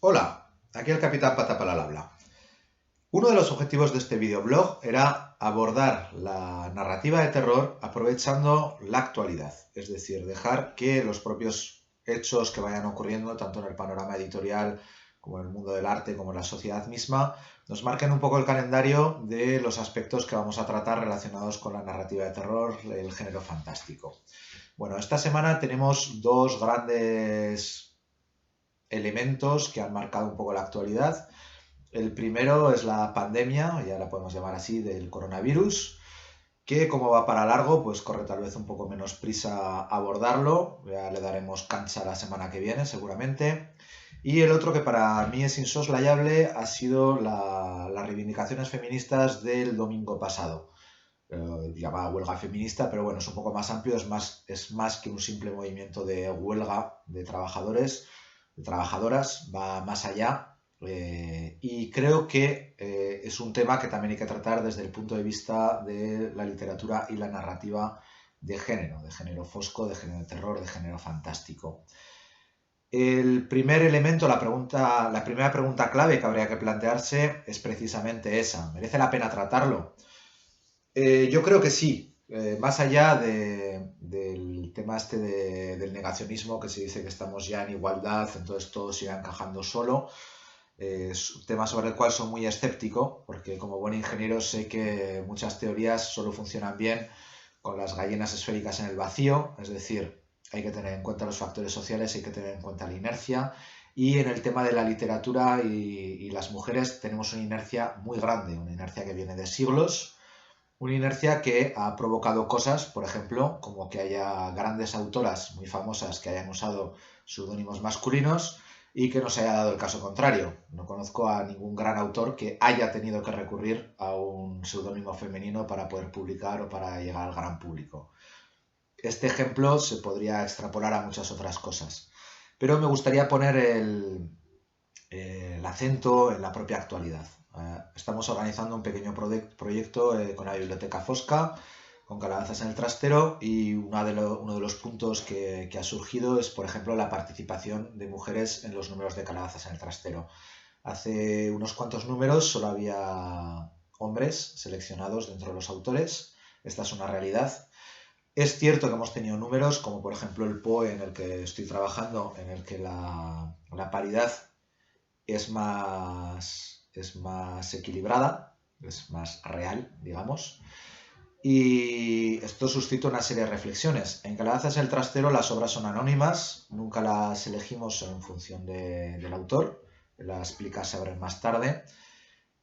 Hola, aquí el Capitán Patapal al habla. Uno de los objetivos de este videoblog era abordar la narrativa de terror aprovechando la actualidad, es decir, dejar que los propios hechos que vayan ocurriendo, tanto en el panorama editorial como en el mundo del arte, como en la sociedad misma, nos marquen un poco el calendario de los aspectos que vamos a tratar relacionados con la narrativa de terror, el género fantástico. Bueno, esta semana tenemos dos grandes elementos que han marcado un poco la actualidad. El primero es la pandemia, ya la podemos llamar así, del coronavirus, que como va para largo, pues corre tal vez un poco menos prisa abordarlo, ya le daremos cancha la semana que viene seguramente. Y el otro que para mí es insoslayable ha sido las reivindicaciones feministas del domingo pasado. Llamada huelga feminista, pero bueno, es un poco más amplio, es más que un simple movimiento de huelga de trabajadores, de trabajadoras, va más allá. Y creo que es un tema que también hay que tratar desde el punto de vista de la literatura y la narrativa de género fosco, de género de terror, de género fantástico. El primer elemento, la primera pregunta clave que habría que plantearse es precisamente esa. ¿Merece la pena tratarlo? Yo creo que sí. Más allá del tema del negacionismo, que se dice que estamos ya en igualdad, entonces todo se irá encajando solo, es un tema sobre el cual soy muy escéptico, porque como buen ingeniero sé que muchas teorías solo funcionan bien con las gallinas esféricas en el vacío, es decir, hay que tener en cuenta los factores sociales, hay que tener en cuenta la inercia, y en el tema de la literatura y las mujeres tenemos una inercia muy grande, una inercia que viene de siglos, una inercia que ha provocado cosas, por ejemplo, como que haya grandes autoras muy famosas que hayan usado seudónimos masculinos y que no se haya dado el caso contrario. No conozco a ningún gran autor que haya tenido que recurrir a un seudónimo femenino para poder publicar o para llegar al gran público. Este ejemplo se podría extrapolar a muchas otras cosas. Pero me gustaría poner el acento en la propia actualidad. Estamos organizando un pequeño proyecto con la Biblioteca Fosca, con Calabazas en el Trastero, y uno de los puntos que ha surgido es, por ejemplo, la participación de mujeres en los números de Calabazas en el Trastero. Hace unos cuantos números solo había hombres seleccionados dentro de los autores. Esta es una realidad. Es cierto que hemos tenido números, como por ejemplo el POE en el que estoy trabajando, en el que la paridad es más equilibrada, es más real, digamos. Y esto suscita una serie de reflexiones. En Calabazas el Trastero las obras son anónimas, nunca las elegimos en función del autor, las explicas se abren más tarde.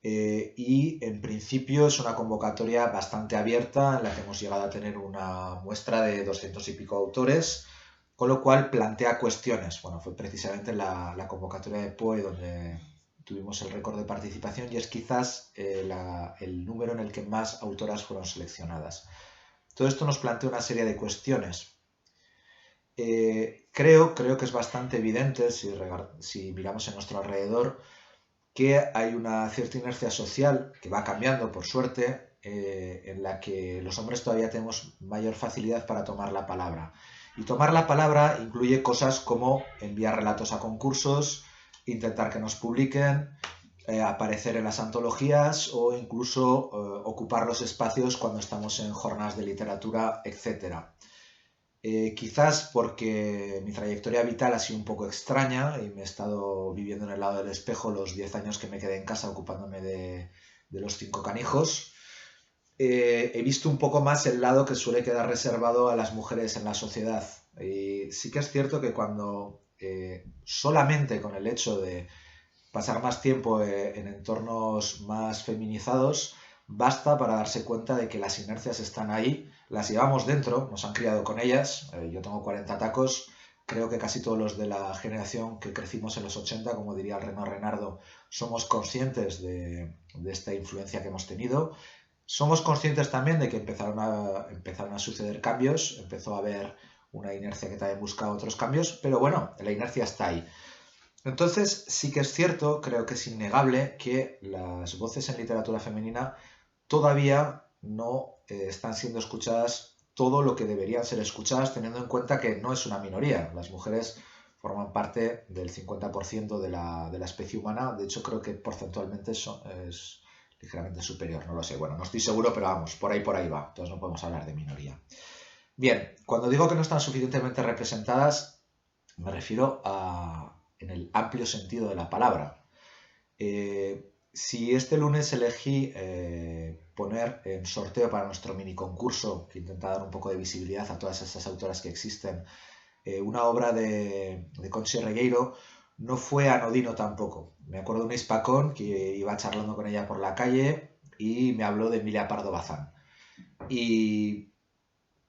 Y en principio es una convocatoria bastante abierta en la que hemos llegado a tener una muestra de 200 y pico autores, con lo cual plantea cuestiones. Bueno, fue precisamente la convocatoria de POE donde tuvimos el récord de participación y es quizás el número en el que más autoras fueron seleccionadas. Todo esto nos plantea una serie de cuestiones. Creo que es bastante evidente, si miramos en nuestro alrededor, que hay una cierta inercia social que va cambiando, por suerte, en la que los hombres todavía tenemos mayor facilidad para tomar la palabra. Y tomar la palabra incluye cosas como enviar relatos a concursos, intentar que nos publiquen, aparecer en las antologías o incluso ocupar los espacios cuando estamos en jornadas de literatura, etc. Quizás porque mi trayectoria vital ha sido un poco extraña y me he estado viviendo en el lado del espejo los 10 años que me quedé en casa ocupándome de los 5 canijos. He visto un poco más el lado que suele quedar reservado a las mujeres en la sociedad. Y sí que es cierto que cuando solamente con el hecho de pasar más tiempo en entornos más feminizados, basta para darse cuenta de que las inercias están ahí, las llevamos dentro, nos han criado con ellas. Yo tengo 40 tacos, creo que casi todos los de la generación que crecimos en los 80, como diría el Reno Renardo, somos conscientes de esta influencia que hemos tenido. Somos conscientes también de que empezaron a suceder cambios, empezó a haber una inercia que también busca otros cambios, pero bueno, la inercia está ahí. Entonces, sí que es cierto, creo que es innegable que las voces en literatura femenina todavía no están siendo escuchadas todo lo que deberían ser escuchadas, teniendo en cuenta que no es una minoría. Las mujeres forman parte del 50% de la especie humana. De hecho, creo que porcentualmente es ligeramente superior, no lo sé. Bueno, no estoy seguro, pero vamos, por ahí va. Entonces no podemos hablar de minoría. Bien, cuando digo que no están suficientemente representadas, me refiero en el amplio sentido de la palabra. Si este lunes elegí poner en sorteo para nuestro mini concurso, que intenta dar un poco de visibilidad a todas esas autoras que existen, una obra de Conchi Regueiro, no fue anodino tampoco. Me acuerdo de un hispacón que iba charlando con ella por la calle y me habló de Emilia Pardo Bazán. Y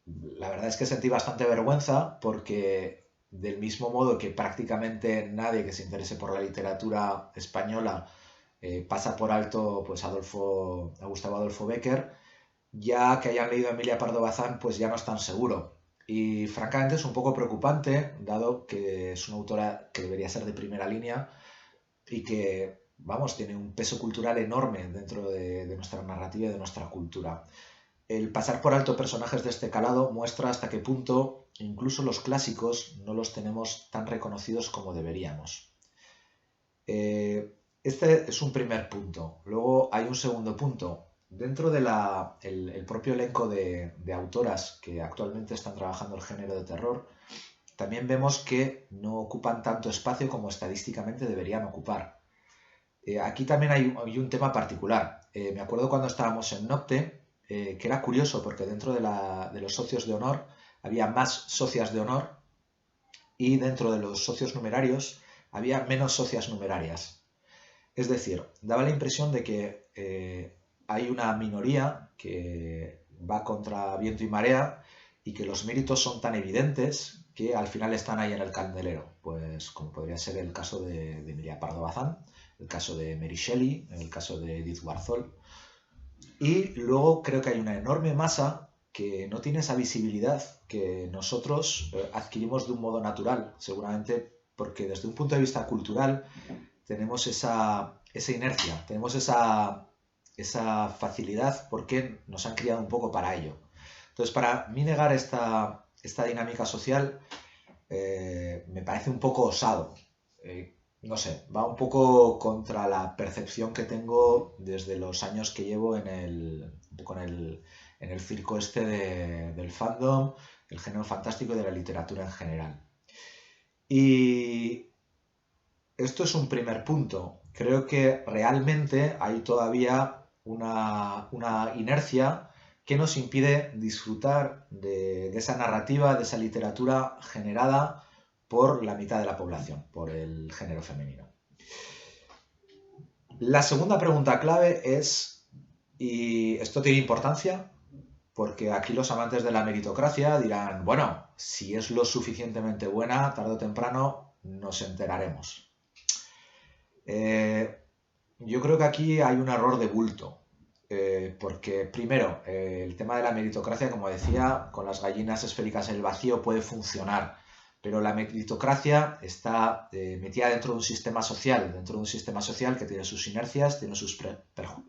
la verdad es que sentí bastante vergüenza porque del mismo modo que prácticamente nadie que se interese por la literatura española pasa por alto pues a Gustavo Adolfo Bécquer, ya que hayan leído a Emilia Pardo Bazán pues ya no es tan seguro. Y francamente es un poco preocupante, dado que es una autora que debería ser de primera línea y que, vamos, tiene un peso cultural enorme dentro de nuestra narrativa y de nuestra cultura. El pasar por alto personajes de este calado muestra hasta qué punto incluso los clásicos no los tenemos tan reconocidos como deberíamos. Este es un primer punto. Luego hay un segundo punto. Dentro del propio elenco de autoras que actualmente están trabajando el género de terror, también vemos que no ocupan tanto espacio como estadísticamente deberían ocupar. Aquí también hay un tema particular. Me acuerdo cuando estábamos en Nocte, que era curioso porque dentro de los socios de honor había más socias de honor y dentro de los socios numerarios había menos socias numerarias. Es decir, daba la impresión de que hay una minoría que va contra viento y marea y que los méritos son tan evidentes que al final están ahí en el candelero. Pues como podría ser el caso de Emilia Pardo Bazán, el caso de Mary Shelley, el caso de Edith Wharton. Y luego creo que hay una enorme masa que no tiene esa visibilidad que nosotros adquirimos de un modo natural, seguramente porque desde un punto de vista cultural tenemos esa inercia, tenemos esa facilidad porque nos han criado un poco para ello. Entonces, para mí negar esta dinámica social me parece un poco osado. No sé, va un poco contra la percepción que tengo desde los años que llevo en el circo este del fandom, del género fantástico y de la literatura en general. Y esto es un primer punto. Creo que realmente hay todavía una inercia que nos impide disfrutar de esa narrativa, de esa literatura generada por la mitad de la población, por el género femenino. La segunda pregunta clave es, y esto tiene importancia, porque aquí los amantes de la meritocracia dirán, bueno, si es lo suficientemente buena, tarde o temprano nos enteraremos. Yo creo que aquí hay un error de bulto, porque primero, el tema de la meritocracia, como decía, con las gallinas esféricas en el vacío puede funcionar, pero la meritocracia está metida dentro de un sistema social, que tiene sus inercias, tiene sus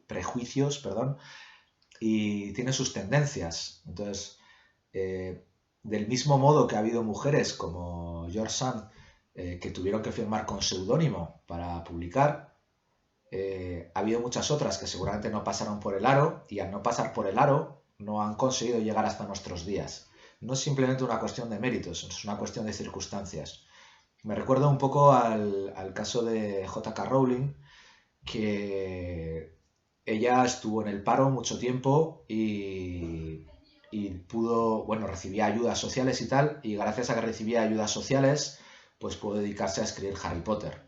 prejuicios, y tiene sus tendencias. Entonces, del mismo modo que ha habido mujeres como George Sand que tuvieron que firmar con seudónimo para publicar, ha habido muchas otras que seguramente no pasaron por el aro y al no pasar por el aro no han conseguido llegar hasta nuestros días. No es simplemente una cuestión de méritos, es una cuestión de circunstancias. Me recuerda un poco al caso de J.K. Rowling, que ella estuvo en el paro mucho tiempo y recibía ayudas sociales y tal, y gracias a que recibía ayudas sociales, pues pudo dedicarse a escribir Harry Potter.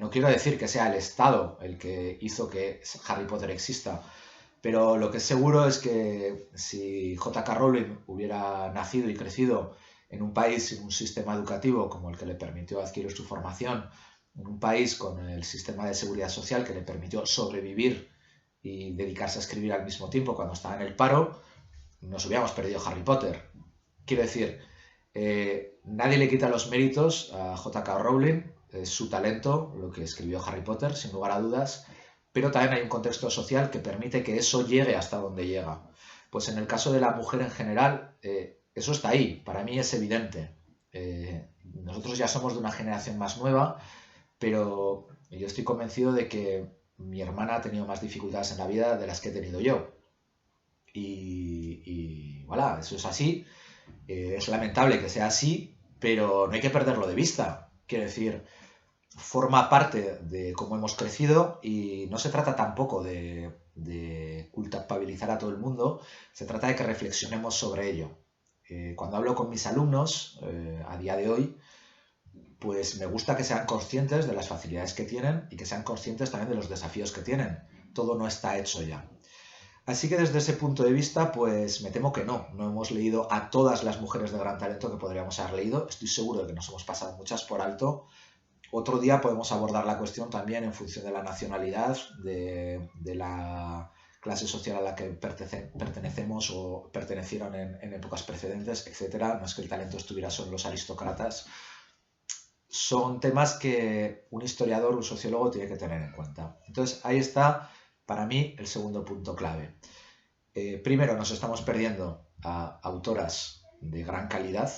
No quiero decir que sea el Estado el que hizo que Harry Potter exista, pero lo que es seguro es que si J.K. Rowling hubiera nacido y crecido en un país sin un sistema educativo como el que le permitió adquirir su formación, en un país con el sistema de seguridad social que le permitió sobrevivir y dedicarse a escribir al mismo tiempo cuando estaba en el paro, nos hubiéramos perdido Harry Potter. Quiero decir, nadie le quita los méritos a J.K. Rowling, es su talento, lo que escribió Harry Potter, sin lugar a dudas, pero también hay un contexto social que permite que eso llegue hasta donde llega. Pues en el caso de la mujer en general, eso está ahí, para mí es evidente. Nosotros ya somos de una generación más nueva, pero yo estoy convencido de que mi hermana ha tenido más dificultades en la vida de las que he tenido yo. Y voilà, eso es así. Es lamentable que sea así, pero no hay que perderlo de vista. Quiero decir, forma parte de cómo hemos crecido y no se trata tampoco de culpabilizar a todo el mundo, se trata de que reflexionemos sobre ello. Cuando hablo con mis alumnos a día de hoy, pues me gusta que sean conscientes de las facilidades que tienen y que sean conscientes también de los desafíos que tienen. Todo no está hecho ya. Así que desde ese punto de vista, pues me temo que no hemos leído a todas las mujeres de gran talento que podríamos haber leído. Estoy seguro de que nos hemos pasado muchas por alto. Otro día podemos abordar la cuestión también en función de la nacionalidad, de la clase social a la que pertenecemos o pertenecieron en épocas precedentes, etcétera. No es que el talento estuviera solo en los aristócratas. Son temas que un historiador, un sociólogo tiene que tener en cuenta. Entonces ahí está, para mí, el segundo punto clave. Primero, nos estamos perdiendo a autoras de gran calidad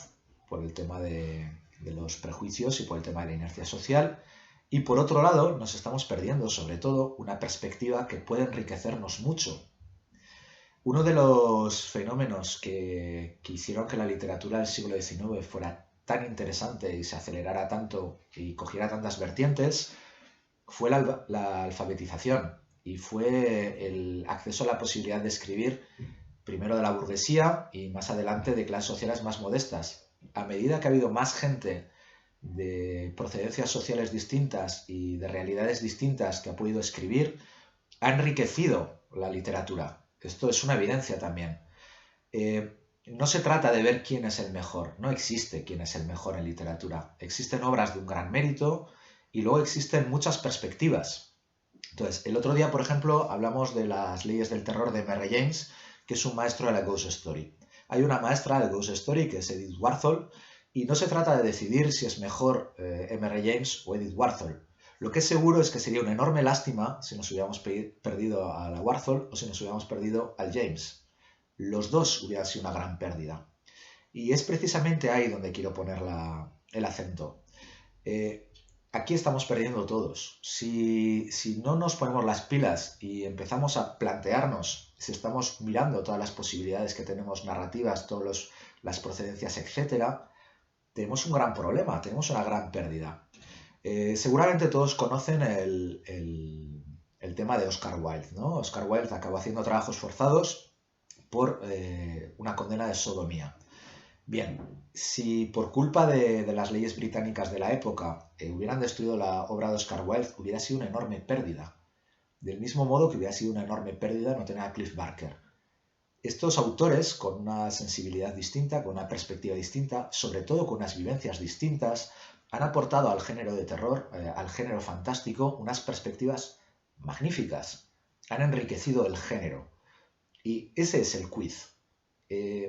por el tema de los prejuicios y por el tema de la inercia social. Y por otro lado, nos estamos perdiendo, sobre todo, una perspectiva que puede enriquecernos mucho. Uno de los fenómenos que hicieron que la literatura del siglo XIX fuera tan interesante y se acelerara tanto y cogiera tantas vertientes fue la alfabetización y fue el acceso a la posibilidad de escribir primero de la burguesía y más adelante de clases sociales más modestas. A medida que ha habido más gente de procedencias sociales distintas y de realidades distintas que ha podido escribir, ha enriquecido la literatura. Esto es una evidencia también. No se trata de ver quién es el mejor, no existe quién es el mejor en literatura. Existen obras de un gran mérito y luego existen muchas perspectivas. Entonces, el otro día, por ejemplo, hablamos de las leyes del terror de M.R. James, que es un maestro de la Ghost Story. Hay una maestra de Ghost Story que es Edith Wharton, y no se trata de decidir si es mejor M.R. James o Edith Wharton. Lo que es seguro es que sería una enorme lástima si nos hubiéramos perdido a la Wharton o si nos hubiéramos perdido al James. Los dos hubieran sido una gran pérdida. Y es precisamente ahí donde quiero poner el acento. Aquí estamos perdiendo todos. Si no nos ponemos las pilas y empezamos a plantearnos, si estamos mirando todas las posibilidades que tenemos narrativas, todas las procedencias, etcétera, tenemos un gran problema, tenemos una gran pérdida. Seguramente todos conocen el tema de Oscar Wilde, ¿no? Oscar Wilde acabó haciendo trabajos forzados por una condena de sodomía. Bien, si por culpa de las leyes británicas de la época hubieran destruido la obra de Oscar Wilde, hubiera sido una enorme pérdida. Del mismo modo que hubiera sido una enorme pérdida no tener a Clive Barker. Estos autores, con una sensibilidad distinta, con una perspectiva distinta, sobre todo con unas vivencias distintas, han aportado al género de terror, al género fantástico, unas perspectivas magníficas. Han enriquecido el género. Y ese es el quiz.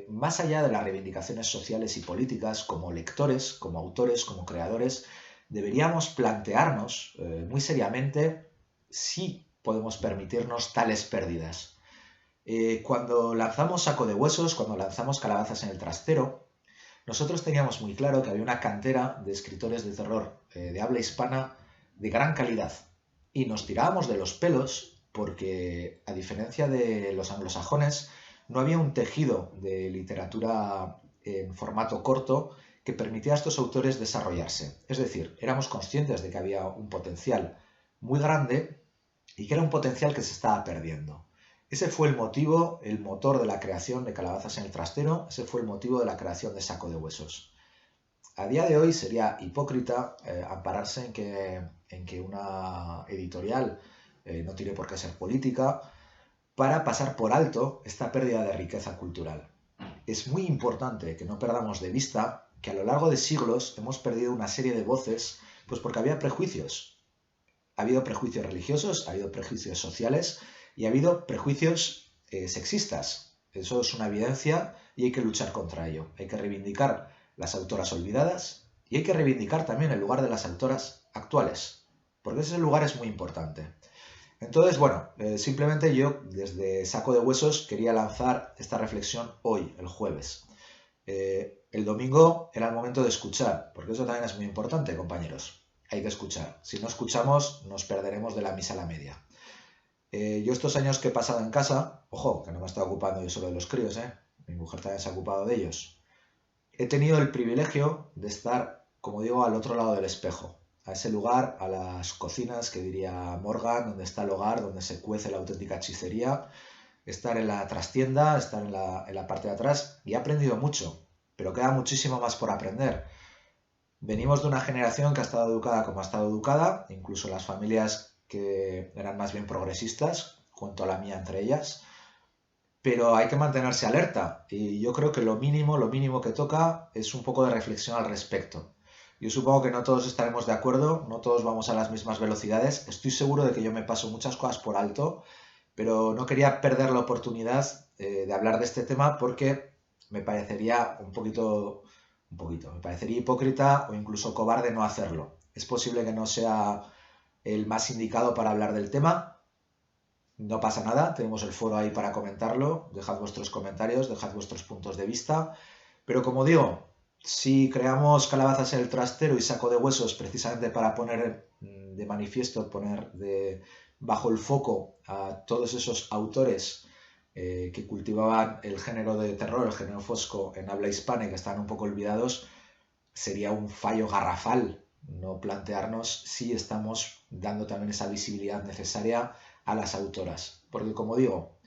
Más allá de las reivindicaciones sociales y políticas, como lectores, como autores, como creadores, deberíamos plantearnos muy seriamente si podemos permitirnos tales pérdidas. Cuando lanzamos Saco de Huesos, cuando lanzamos Calabazas en el Trastero, nosotros teníamos muy claro que había una cantera de escritores de terror de habla hispana de gran calidad. Y nos tirábamos de los pelos porque, a diferencia de los anglosajones, no había un tejido de literatura en formato corto que permitiera a estos autores desarrollarse. Es decir, éramos conscientes de que había un potencial muy grande y que era un potencial que se estaba perdiendo. Ese fue el motivo, el motor de la creación de Calabazas en el Trastero, ese fue el motivo de la creación de Saco de Huesos. A día de hoy sería hipócrita ampararse en que una editorial no tiene por qué ser política, para pasar por alto esta pérdida de riqueza cultural. Es muy importante que no perdamos de vista que a lo largo de siglos hemos perdido una serie de voces, pues porque había prejuicios. Ha habido prejuicios religiosos, ha habido prejuicios sociales y ha habido prejuicios sexistas. Eso es una evidencia y hay que luchar contra ello. Hay que reivindicar las autoras olvidadas y hay que reivindicar también el lugar de las autoras actuales, porque ese lugar es muy importante. Entonces, bueno, simplemente yo desde Saco de Huesos quería lanzar esta reflexión hoy, el jueves. el domingo era el momento de escuchar, porque eso también es muy importante, compañeros. Hay que escuchar. Si no escuchamos, nos perderemos de la misa a la media. Yo estos años que he pasado en casa, ojo, que no me he estado ocupando yo solo de los críos, mi mujer también se ha ocupado de ellos. He tenido el privilegio de estar, como digo, al otro lado del espejo, a ese lugar, a las cocinas, que diría Morgan, donde está el hogar, donde se cuece la auténtica hechicería, estar en la trastienda, estar en la parte de atrás, y he aprendido mucho, pero queda muchísimo más por aprender. Venimos de una generación que ha estado educada como ha estado educada, incluso las familias que eran más bien progresistas, cuento a la mía entre ellas, pero hay que mantenerse alerta y yo creo que lo mínimo que toca es un poco de reflexión al respecto. Yo supongo que no todos estaremos de acuerdo, no todos vamos a las mismas velocidades, estoy seguro de que yo me paso muchas cosas por alto, pero no quería perder la oportunidad de hablar de este tema porque me parecería me parecería hipócrita o incluso cobarde no hacerlo. Es posible que no sea el más indicado para hablar del tema, no pasa nada, tenemos el foro ahí para comentarlo, dejad vuestros comentarios, dejad vuestros puntos de vista, pero como digo, si creamos calabazas en el trastero y saco de huesos precisamente para poner de manifiesto, bajo el foco a todos esos autores que cultivaban el género de terror, el género fosco en habla hispana y que están un poco olvidados, sería un fallo garrafal no plantearnos si estamos dando también esa visibilidad necesaria a las autoras. Porque como digo,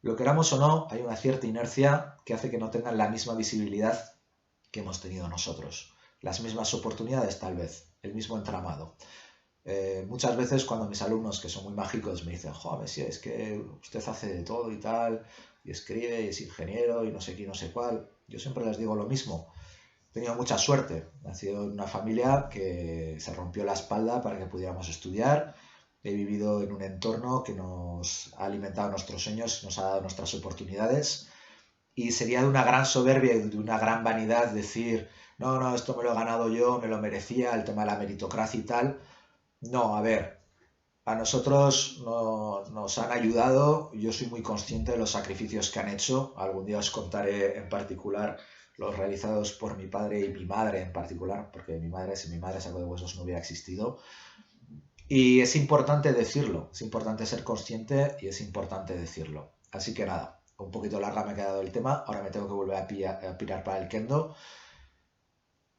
lo queramos o no, hay una cierta inercia que hace que no tengan la misma visibilidad que hemos tenido nosotros. Las mismas oportunidades tal vez, el mismo entramado. Muchas veces cuando mis alumnos, que son muy mágicos, me dicen, joder, si es que usted hace de todo y tal, y escribe, y es ingeniero, y no sé qué, no sé cuál, yo siempre les digo lo mismo. He tenido mucha suerte. Nacido en una familia que se rompió la espalda para que pudiéramos estudiar. He vivido en un entorno que nos ha alimentado nuestros sueños, nos ha dado nuestras oportunidades. Y sería de una gran soberbia y de una gran vanidad decir, no, no, esto me lo he ganado yo, me lo merecía, el tema de la meritocracia y tal. No, a ver, a nosotros nos han ayudado, yo soy muy consciente de los sacrificios que han hecho, algún día os contaré en particular los realizados por mi padre y mi madre en particular, porque si mi madre sacó de huesos no hubiera existido. Y es importante decirlo, es importante ser consciente y es importante decirlo. Así que nada, un poquito larga me ha quedado el tema, ahora me tengo que volver a pirar para el kendo.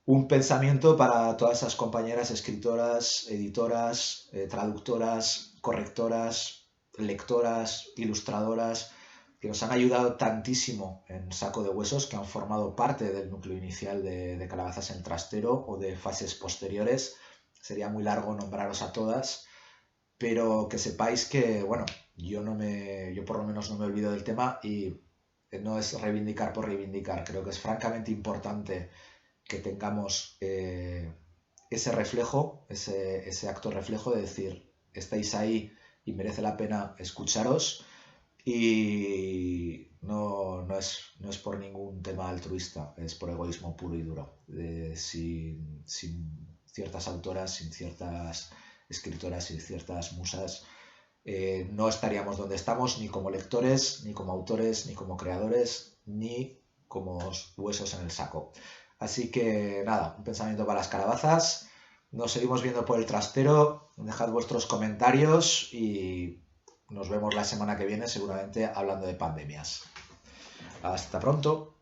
Un pensamiento para todas esas compañeras escritoras, editoras, traductoras, correctoras, lectoras, ilustradoras, que nos han ayudado tantísimo en Saco de Huesos, que han formado parte del núcleo inicial de Calabazas en Trastero o de fases posteriores. Sería muy largo nombraros a todas, pero que sepáis que, bueno, yo por lo menos no me olvido del tema y no es reivindicar por reivindicar. Creo que es francamente importante que tengamos ese reflejo, ese acto reflejo de decir, estáis ahí y merece la pena escucharos y no es por ningún tema altruista, es por egoísmo puro y duro. Sin ciertas autoras, sin ciertas escritoras y ciertas musas, no estaríamos donde estamos ni como lectores, ni como autores, ni como creadores, ni como huesos en el saco. Así que nada, un pensamiento para las calabazas. Nos seguimos viendo por el trastero. Dejad vuestros comentarios y nos vemos la semana que viene seguramente hablando de pandemias. Hasta pronto.